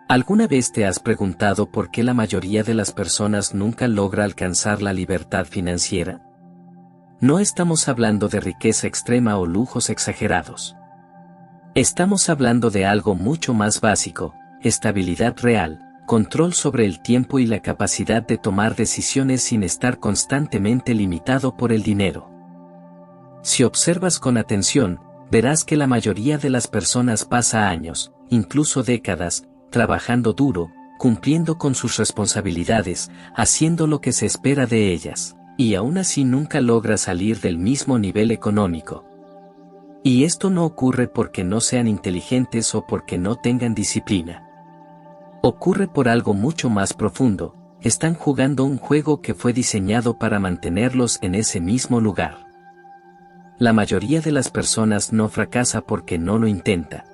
¿Alguna vez te has preguntado por qué la mayoría de las personas nunca logra alcanzar la libertad financiera? No estamos hablando de riqueza extrema o lujos exagerados. Estamos hablando de algo mucho más básico: estabilidad real, control sobre el tiempo y la capacidad de tomar decisiones sin estar constantemente limitado por el dinero. Si observas con atención, verás que la mayoría de las personas pasa años, incluso décadas, trabajando duro, cumpliendo con sus responsabilidades, haciendo lo que se espera de ellas, y aún así nunca logra salir del mismo nivel económico. Y esto no ocurre porque no sean inteligentes o porque no tengan disciplina. Ocurre por algo mucho más profundo: están jugando un juego que fue diseñado para mantenerlos en ese mismo lugar. La mayoría de las personas no fracasa porque no lo intenta.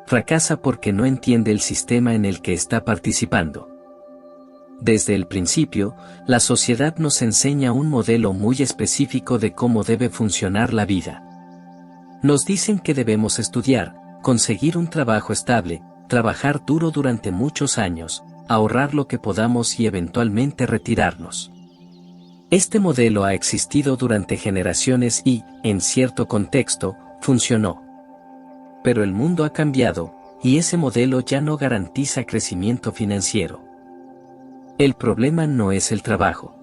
Fracasa porque no entiende el sistema en el que está participando. Desde el principio, la sociedad nos enseña un modelo muy específico de cómo debe funcionar la vida. Nos dicen que debemos estudiar, conseguir un trabajo estable, trabajar duro durante muchos años, ahorrar lo que podamos y eventualmente retirarnos. Este modelo ha existido durante generaciones y, en cierto contexto, funcionó. Pero el mundo ha cambiado, y ese modelo ya no garantiza crecimiento financiero. El problema no es el trabajo.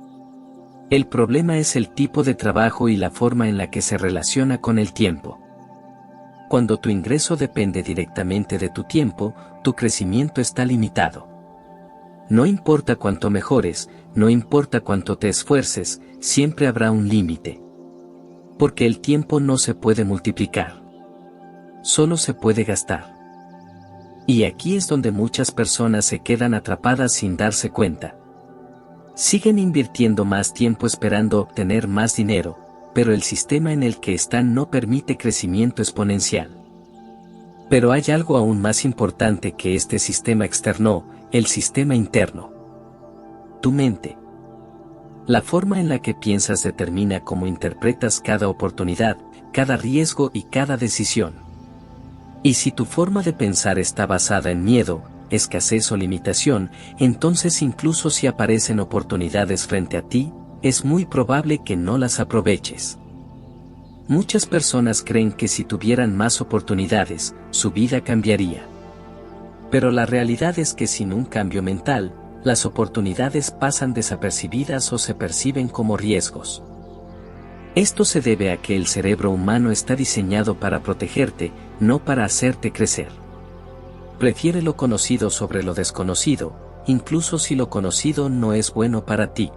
El problema es el tipo de trabajo y la forma en la que se relaciona con el tiempo. Cuando tu ingreso depende directamente de tu tiempo, tu crecimiento está limitado. No importa cuánto mejores, no importa cuánto te esfuerces, siempre habrá un límite. Porque el tiempo no se puede multiplicar. Solo se puede gastar. Y aquí es donde muchas personas se quedan atrapadas sin darse cuenta. Siguen invirtiendo más tiempo esperando obtener más dinero, pero el sistema en el que están no permite crecimiento exponencial. Pero hay algo aún más importante que este sistema externo: el sistema interno. Tu mente. La forma en la que piensas determina cómo interpretas cada oportunidad, cada riesgo y cada decisión. Y si tu forma de pensar está basada en miedo, escasez o limitación, entonces incluso si aparecen oportunidades frente a ti, es muy probable que no las aproveches. Muchas personas creen que si tuvieran más oportunidades, su vida cambiaría. Pero la realidad es que sin un cambio mental, las oportunidades pasan desapercibidas o se perciben como riesgos. Esto se debe a que el cerebro humano está diseñado para protegerte, no para hacerte crecer. Prefiere lo conocido sobre lo desconocido, incluso si lo conocido no es bueno para ti.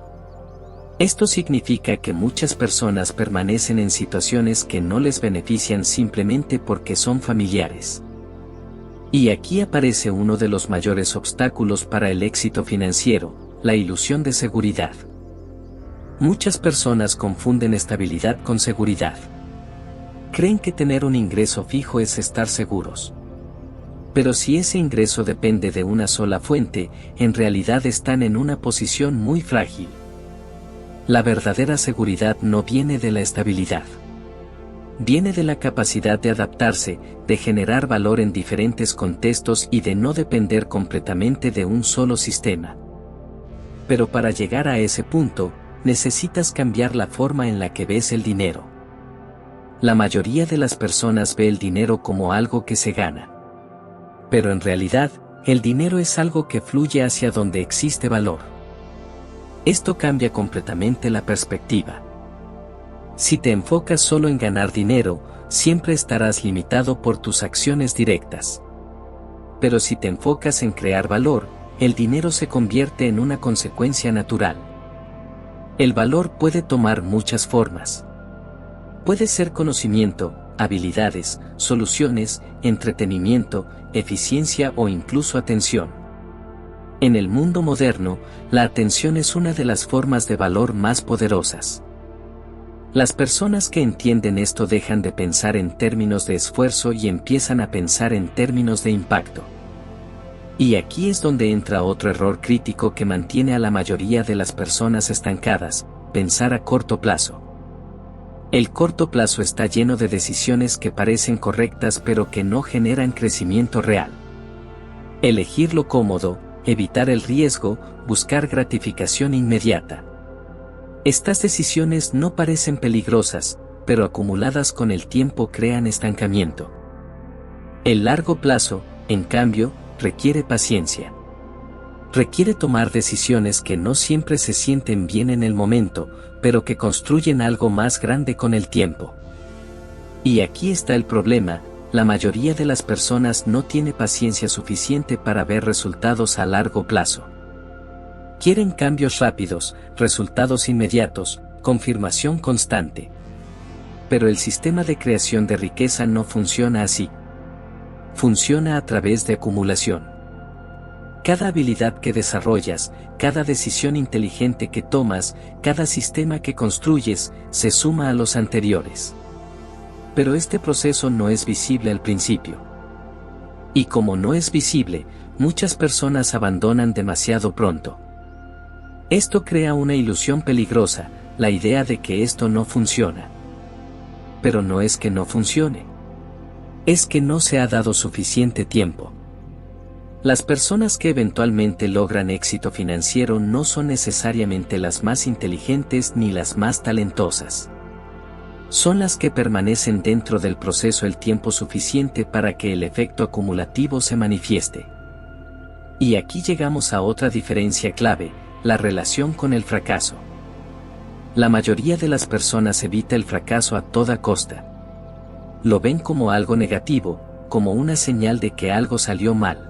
Esto significa que muchas personas permanecen en situaciones que no les benefician simplemente porque son familiares. Y aquí aparece uno de los mayores obstáculos para el éxito financiero: la ilusión de seguridad. Muchas personas confunden estabilidad con seguridad. Creen que tener un ingreso fijo es estar seguros. Pero si ese ingreso depende de una sola fuente, en realidad están en una posición muy frágil. La verdadera seguridad no viene de la estabilidad. Viene de la capacidad de adaptarse, de generar valor en diferentes contextos y de no depender completamente de un solo sistema. Pero para llegar a ese punto, necesitas cambiar la forma en la que ves el dinero. La mayoría de las personas ve el dinero como algo que se gana. Pero en realidad, el dinero es algo que fluye hacia donde existe valor. Esto cambia completamente la perspectiva. Si te enfocas solo en ganar dinero, siempre estarás limitado por tus acciones directas. Pero si te enfocas en crear valor, el dinero se convierte en una consecuencia natural. El valor puede tomar muchas formas. Puede ser conocimiento, habilidades, soluciones, entretenimiento, eficiencia o incluso atención. En el mundo moderno, la atención es una de las formas de valor más poderosas. Las personas que entienden esto dejan de pensar en términos de esfuerzo y empiezan a pensar en términos de impacto. Y aquí es donde entra otro error crítico que mantiene a la mayoría de las personas estancadas: pensar a corto plazo. El corto plazo está lleno de decisiones que parecen correctas pero que no generan crecimiento real. Elegir lo cómodo, evitar el riesgo, buscar gratificación inmediata. Estas decisiones no parecen peligrosas, pero acumuladas con el tiempo crean estancamiento. El largo plazo, en cambio, requiere paciencia. Requiere tomar decisiones que no siempre se sienten bien en el momento, pero que construyen algo más grande con el tiempo. Y aquí está el problema: la mayoría de las personas no tiene paciencia suficiente para ver resultados a largo plazo. Quieren cambios rápidos, resultados inmediatos, confirmación constante. Pero el sistema de creación de riqueza no funciona así. Funciona a través de acumulación. Cada habilidad que desarrollas, cada decisión inteligente que tomas, cada sistema que construyes, se suma a los anteriores. Pero este proceso no es visible al principio. Y como no es visible, muchas personas abandonan demasiado pronto. Esto crea una ilusión peligrosa, la idea de que esto no funciona. Pero no es que no funcione. Es que no se ha dado suficiente tiempo. Las personas que eventualmente logran éxito financiero no son necesariamente las más inteligentes ni las más talentosas. Son las que permanecen dentro del proceso el tiempo suficiente para que el efecto acumulativo se manifieste. Y aquí llegamos a otra diferencia clave: la relación con el fracaso. La mayoría de las personas evita el fracaso a toda costa. Lo ven como algo negativo, como una señal de que algo salió mal.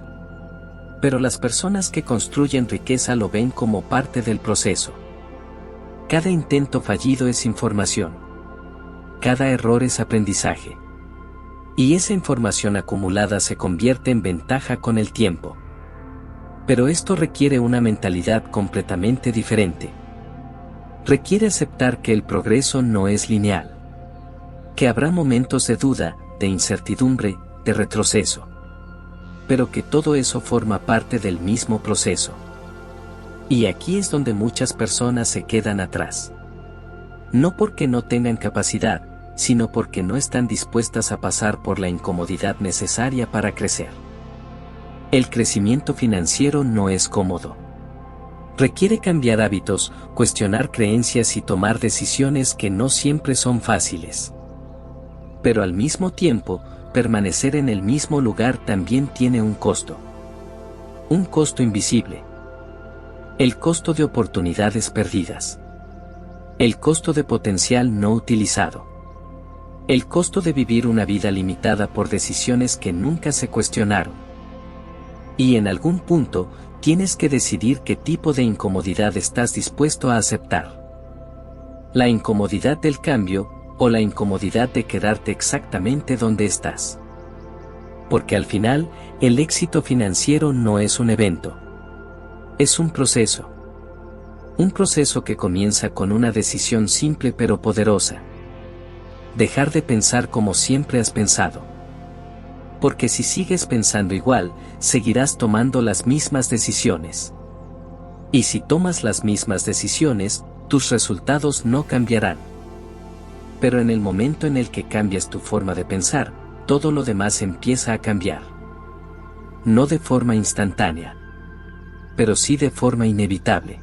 Pero las personas que construyen riqueza lo ven como parte del proceso. Cada intento fallido es información. Cada error es aprendizaje. Y esa información acumulada se convierte en ventaja con el tiempo. Pero esto requiere una mentalidad completamente diferente. Requiere aceptar que el progreso no es lineal. Que habrá momentos de duda, de incertidumbre, de retroceso. Pero que todo eso forma parte del mismo proceso. Y aquí es donde muchas personas se quedan atrás. No porque no tengan capacidad, sino porque no están dispuestas a pasar por la incomodidad necesaria para crecer. El crecimiento financiero no es cómodo. Requiere cambiar hábitos, cuestionar creencias y tomar decisiones que no siempre son fáciles. Pero al mismo tiempo, permanecer en el mismo lugar también tiene un costo. Un costo invisible. El costo de oportunidades perdidas. El costo de potencial no utilizado. El costo de vivir una vida limitada por decisiones que nunca se cuestionaron. Y en algún punto, tienes que decidir qué tipo de incomodidad estás dispuesto a aceptar. La incomodidad del cambio, o la incomodidad de quedarte exactamente donde estás. Porque al final, el éxito financiero no es un evento. Es un proceso. Un proceso que comienza con una decisión simple pero poderosa. Dejar de pensar como siempre has pensado. Porque si sigues pensando igual, seguirás tomando las mismas decisiones. Y si tomas las mismas decisiones, tus resultados no cambiarán. Pero en el momento en el que cambias tu forma de pensar, todo lo demás empieza a cambiar. No de forma instantánea, pero sí de forma inevitable.